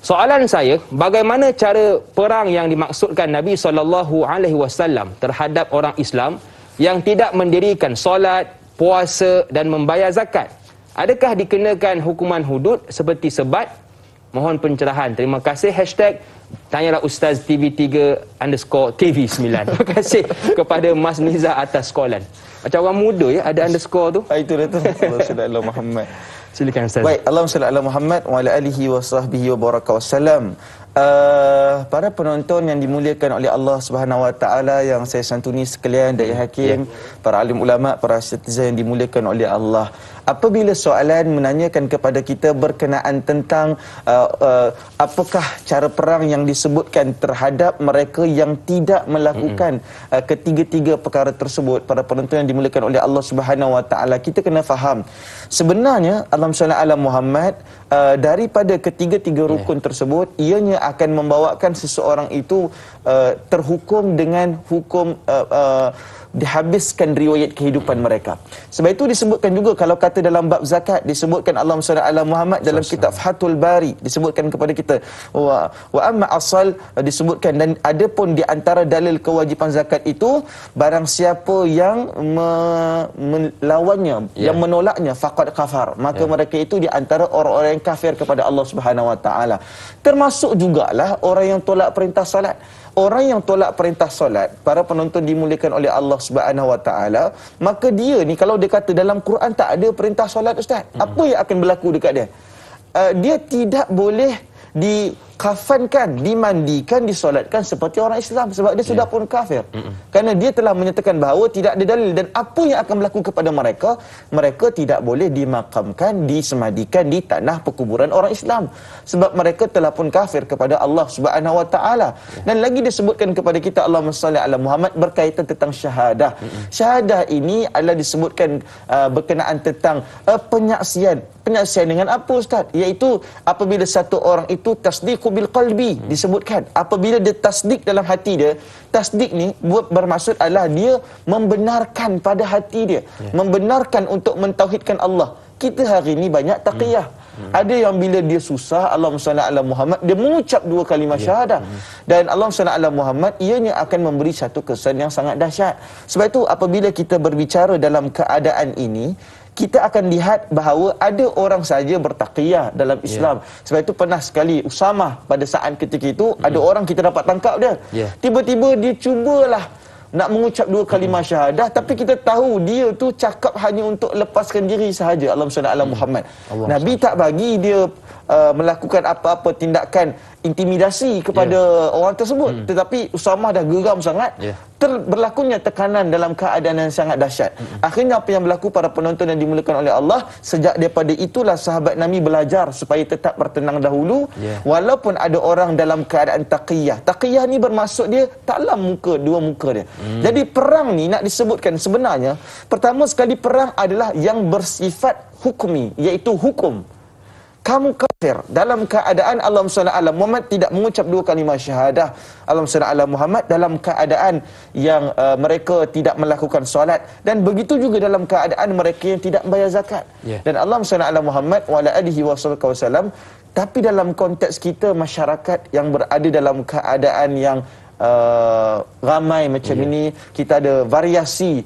Soalan saya, bagaimana cara perang yang dimaksudkan Nabi SAW terhadap orang Islam yang tidak mendirikan solat, puasa dan membayar zakat? Adakah dikenakan hukuman hudud seperti sebat? Mohon pencerahan. Terima kasih. Hashtag Tanyalah Ustaz TV3_TV9. Terima kasih kepada Mas Niza atas soalan. Macam orang muda ya, ada underscore tu. Itu dah tu. Sallallahu Muhammad. Silakan Ustaz. Baik, Allahumma salli ala Muhammad wa ala alihi wa sahbihi wa baraka wasallam. Para penonton yang dimuliakan oleh Allah Subhanahu wa taala yang saya santuni sekalian, Dai Hakim, para alim ulama, para citizen yang dimuliakan oleh Allah. Apabila soalan menanyakan kepada kita berkenaan tentang apakah cara perang yang disebutkan terhadap mereka yang tidak melakukan ketiga-tiga perkara tersebut, para penonton yang dimuliakan oleh Allah Subhanahu wa taala, kita kena faham sebenarnya Allahumma salli ala Muhammad, daripada ketiga-tiga rukun tersebut ianya akan membawakan seseorang itu terhukum dengan hukum dihabiskan riwayat kehidupan mereka. Sebab itu disebutkan juga kalau kata dalam bab zakat, disebutkan Allahumma salli ala Muhammad dalam kitab Fathul Bari, disebutkan kepada kita wa amma asal, disebutkan, dan ada pun di antara dalil kewajipan zakat itu barang siapa yang melawannya, yang menolaknya, faqad kafar, maka mereka itu di antara orang-orang yang kafir kepada Allah Subhanahu wa taala. Termasuk jugalah orang yang tolak perintah solat. Orang yang tolak perintah solat, para penonton dimuliakan oleh Allah Subhanahu wa taala, maka dia ni kalau dia kata dalam Quran tak ada perintah solat Ustaz, apa yang akan berlaku dekat dia? Dia tidak boleh dikafankan, dimandikan, disolatkan seperti orang Islam sebab dia sudah pun kafir. Kerana dia telah menyatakan bahawa tidak ada dalil, dan apa yang akan berlaku kepada mereka? Mereka tidak boleh dimakamkan, disemadikan di tanah perkuburan orang Islam sebab mereka telah pun kafir kepada Allah Subhanahu wa taala. Dan lagi disebutkan kepada kita Allahumma salli ala Muhammad berkaitan tentang syahadah. Syahadah ini adalah disebutkan berkenaan tentang penyaksian. Penyaksian dengan apa Ustaz? Iaitu apabila satu orang itu tasdiqu bil qalbi, disebutkan apabila dia tasdik dalam hati dia. Tasdik ni bermaksud adalah dia membenarkan pada hati dia, membenarkan untuk mentauhidkan Allah. Kita hari ini banyak taqiyah. Ada yang bila dia susah, Allahumma salli ala Muhammad, dia mengucap dua kalimah syahadah. Dan Allahumma salli ala Muhammad ianya akan memberi satu kesan yang sangat dahsyat. Sebab itu apabila kita berbicara dalam keadaan ini, kita akan lihat bahawa ada orang saja bertaqiyah dalam Islam. Sebab itu pernah sekali Usamah pada saat ketika itu ada orang kita dapat tangkap dia. Tiba-tiba dia cubalah nak mengucap dua kalimah syahadah, tapi kita tahu dia tu cakap hanya untuk lepaskan diri sahaja. Allahumma salli ala Muhammad. Nabi tak bagi dia melakukan apa-apa tindakan intimidasi kepada orang tersebut. Tetapi Usamah dah geram sangat. Berlakunya tekanan dalam keadaan yang sangat dahsyat. Akhirnya apa yang berlaku, para penonton yang dimuliakan oleh Allah, sejak daripada itulah sahabat Nabi belajar supaya tetap bertenang dahulu walaupun ada orang dalam keadaan taqiyah. Taqiyah ni bermaksud dia taklah muka, dua muka dia. Jadi perang ni nak disebutkan sebenarnya, pertama sekali perang adalah yang bersifat hukmi, iaitu hukum. Kamu kafir dalam keadaan Allahumma salli ala Muhammad tidak mengucap dua kalimah syahadah, Allahumma salli ala Muhammad dalam keadaan yang mereka tidak melakukan solat, dan begitu juga dalam keadaan mereka yang tidak bayar zakat. Dan Allahumma salli ala Muhammad wa ala alihi wasallam. Tapi dalam konteks kita masyarakat yang berada dalam keadaan yang ramai macam ini, kita ada variasi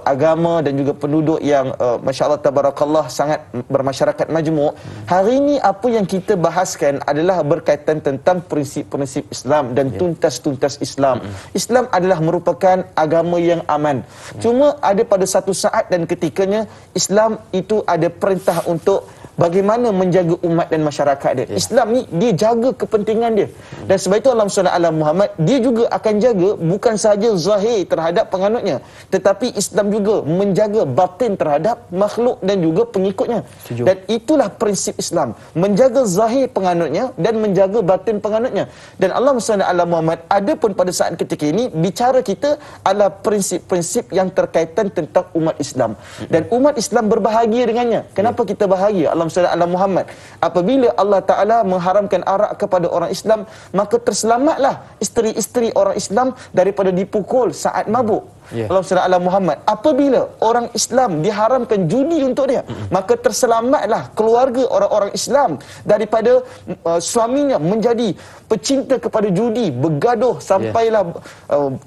agama dan juga penduduk yang masya-Allah tabarakallah sangat bermasyarakat majmuk. Hari ini apa yang kita bahaskan adalah berkaitan tentang prinsip-prinsip Islam dan tuntas-tuntas Islam. Islam adalah merupakan agama yang aman. Cuma ada pada satu saat dan ketikanya Islam itu ada perintah untuk bagaimana menjaga umat dan masyarakat dia. Islam ni dia jaga kepentingan dia. Dan sebab itu Allahumma salli ala Muhammad, dia juga akan jaga bukan sahaja zahir terhadap penganutnya, tetapi Islam juga menjaga batin terhadap makhluk dan juga pengikutnya. Dan itulah prinsip Islam, menjaga zahir penganutnya dan menjaga batin penganutnya. Dan Allahumma salli ala Muhammad, ada pun pada saat ketika ini bicara kita adalah prinsip-prinsip yang terkaitan tentang umat Islam. Dan umat Islam berbahagia dengannya. Kenapa kita bahagia? Allahumma salli ala Muhammad. Apabila Allah Ta'ala mengharamkan arak kepada orang Islam, maka terselamatlah isteri-isteri orang Islam daripada dipukul saat mabuk. Dalam surah Al-Muhammad, apabila orang Islam diharamkan judi untuk dia, maka terselamatlah keluarga orang-orang Islam daripada suaminya menjadi pecinta kepada judi, bergaduh sampailah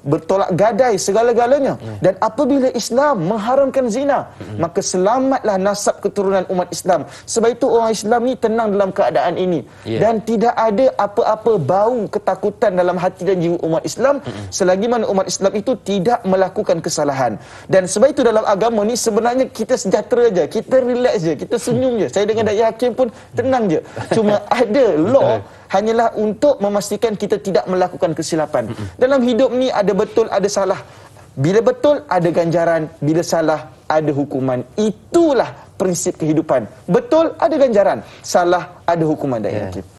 bertolak gadai segala-galanya. Dan apabila Islam mengharamkan zina, maka selamatlah nasab keturunan umat Islam. Sebab itu orang Islam ni tenang dalam keadaan ini. Dan tidak ada apa-apa bau ketakutan dalam hati dan jiwa umat Islam selagi mana umat Islam itu tidak melakukan kesalahan. Dan sebab itu dalam agama ni sebenarnya kita sejahtera je, kita relax je, kita senyum je. Saya dengan Dai Hakim pun tenang je. Cuma ada law hanyalah untuk memastikan kita tidak melakukan kesilapan. Dalam hidup ni ada betul, ada salah. Bila betul ada ganjaran, bila salah ada hukuman. Itulah prinsip kehidupan. Betul ada ganjaran, salah ada hukuman, Dai Hakim.